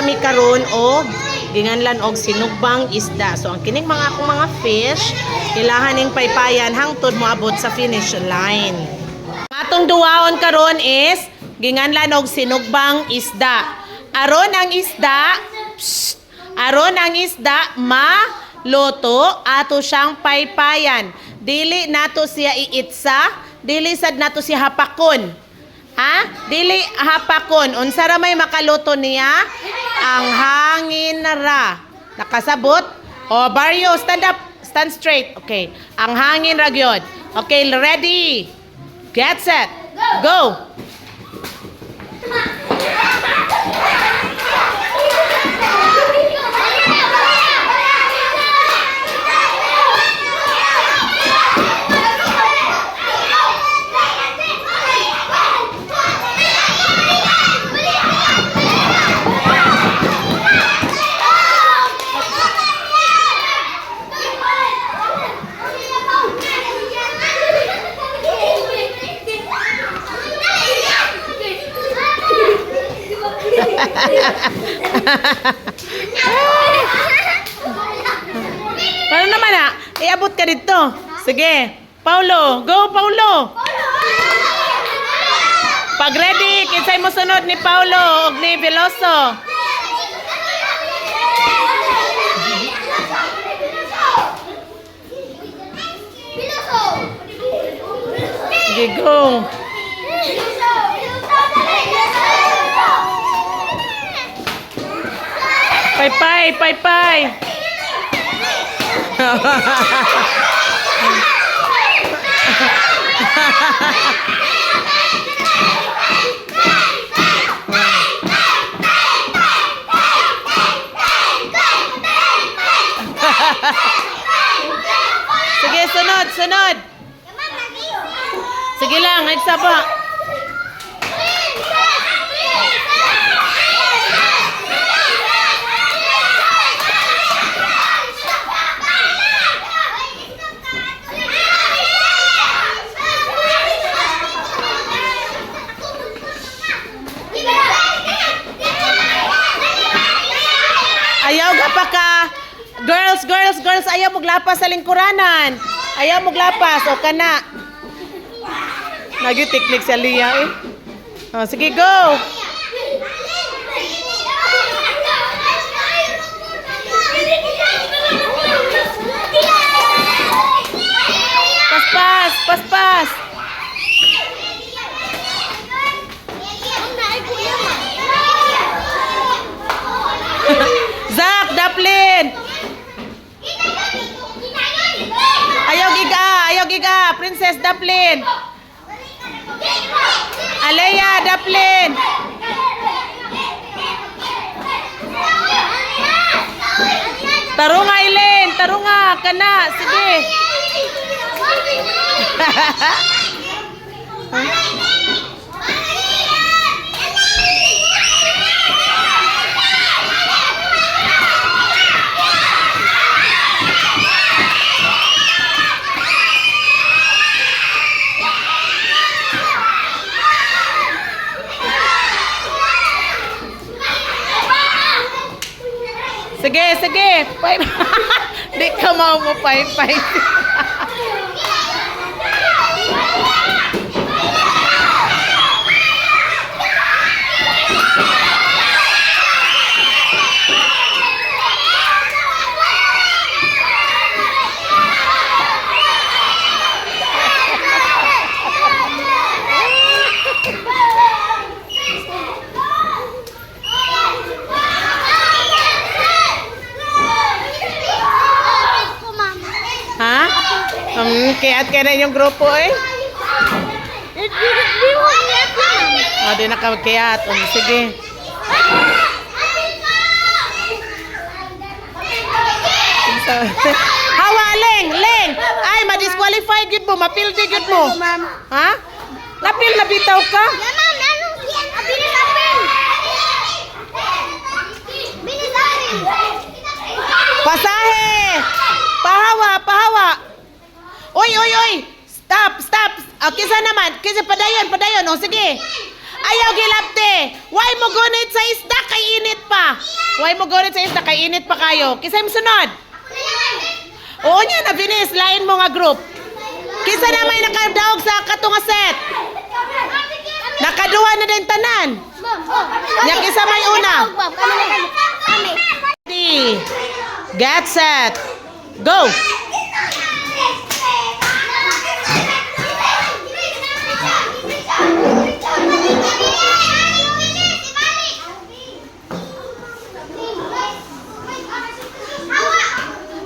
mi karon og ginganlan og sinugbang isda. So ang kining mga akong mga fish, ilahan ning paypayan hangtod moabot sa finish line. Atong duwaon karon is ginganlan og sinugbang isda. Aron ang isda maluto ato siyang paypayan. Dili nato siya iitsa, dili sad nato siya hapakon. Ha? Dili hapakon. Unsa ra may makaluto niya? Ang hangin ra. Nakasabot? O, Barrio, stand up. Stand straight. Okay. Ang hangin ra gyud. Okay, ready. Get set. Go. Paano naman iabot ka dito. Sige. Paulo. Go, Paulo. Pag ready, kinsay mo sunod ni Paulo o ni Veloso. Sige, go. Pay. Sige, sunod. Sige lang, isa pa. Ayaw ka pa ka. Girls, ayaw maglapas sa lingkuranan. Ayaw maglapas. O ka na. Nag-tiklik sa Lia eh. O, sige, go. Pas. Zak, Daplin. Ayaw giga. Princess Daplin. Alea Daplin. Tarunga Ilen, tarunga kana. Sige. Sige. Di ka mau mo pay. Kaya na yung grupo eh. Di nakakayat. Sige. Hawa, Leng. Ay, ma-disqualified yun mo. Mapildi yun mo. Ha? Napil na bitaw ka? Pasahe! Pahawa! Oy! Stop! Kisa naman. Kisa padayon. O, sige. Ayaw gilapte. Why mo gunit sa isda kay init pa? Huwag mo gunit sa isda, kay init pa kayo. Kisay mo sunod? Oo niya, na Vinis, lain mo nga group. Kisa na may nakadaog sa katunga set. Nakaduha na din tanan. Nya kisa may una. Ready, get set, go.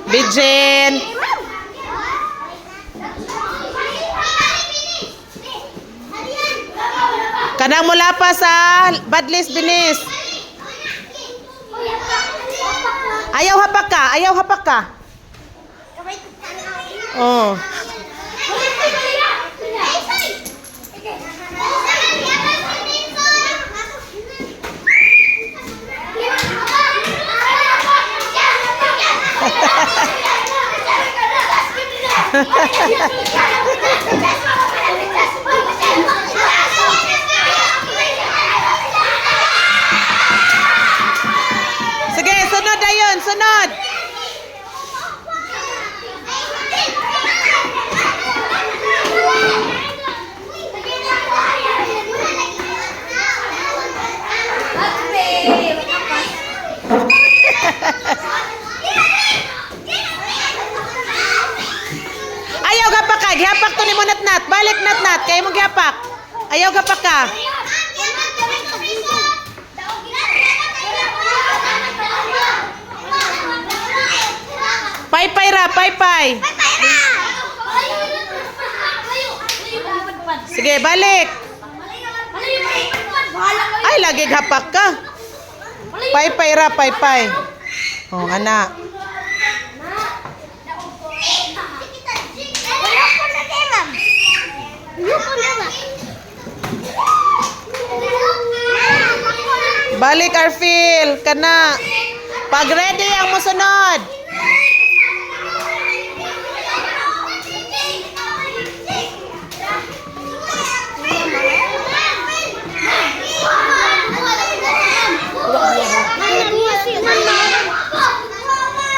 Bijen. Kanang mula pa sa Badlis Binis. Ayaw hapak ka, ayaw hapak ka. Oh. Sige, sunod na yun, sunod. Ayaw gapak ka, gihapak to ni mo natnat. Balik natnat, kayo mo gihapak. Ayaw gapak ka. Pay-pay ra, pay-pay. Sige, balik. Ay, lagi hapak ka. Pay-pay ra, pay-pay. Oh, anak. Balik, Arfil. Kana. Pag ready ang musunod.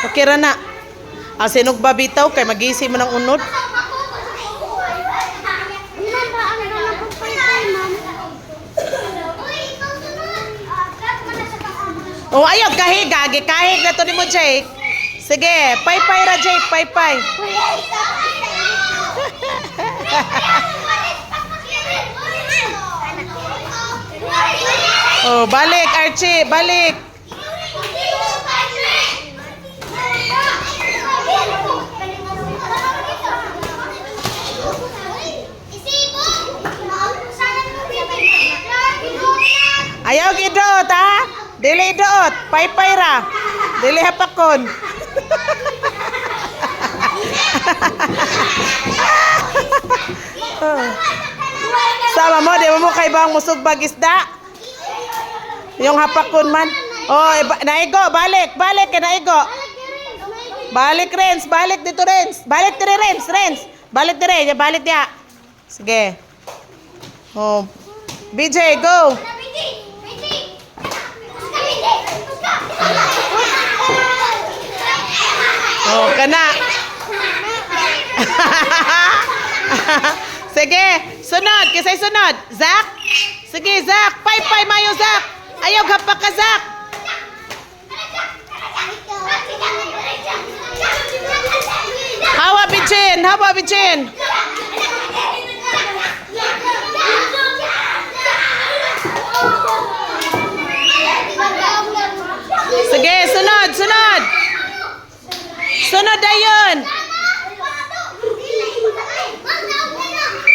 Okay ra na. Sinog ba bitaw kay magisi mo ng unod? Oh, ayaw kahig, kahig na to ni mo, Jake. Sige, pay-pay ra, Jake, pay-pay. Oh, balik, Archie, balik. Ayaw gidot, ha? Dili doot, pay-pay ra. Dili hapakon. Sama mo, di mo kay bang musugbag isda? Yung hapakon man. Oh, naigo, balik, balik kay naigo. Balik, Renz, balik dito, Renz. Balik dire, Renz, Renz. Balik dire, balik dia. Sige. Oh. BJ, go. Oh, kana. Sige, sunod, kisay sunod. Zach? Sige, Zach. Pay-pay mayo, Zach. Ayaw hapak ka, Zach. Hawa Bijen, hawa Bijen. Sige, sunod, sunod. Sunod na yun.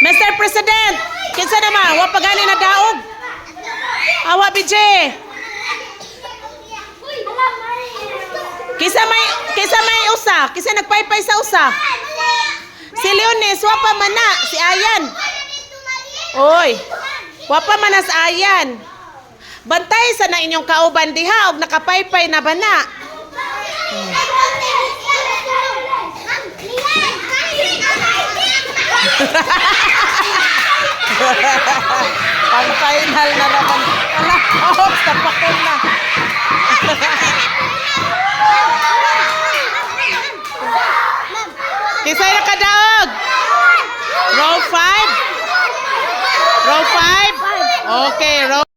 Mr. President, kinsa naman, wapagani na daog. Awa, BJ. Kisa may usa, kisa nagpaypay sa usa. Si Leonis, wapa man na, si Ayan. Oy, wapa man na sa Ayan. Bantay sa na inyong kauban diha, og nakapaypay na ba na? Pang final na naman. Ala, oh, tapakon na. 5? Okay, roll.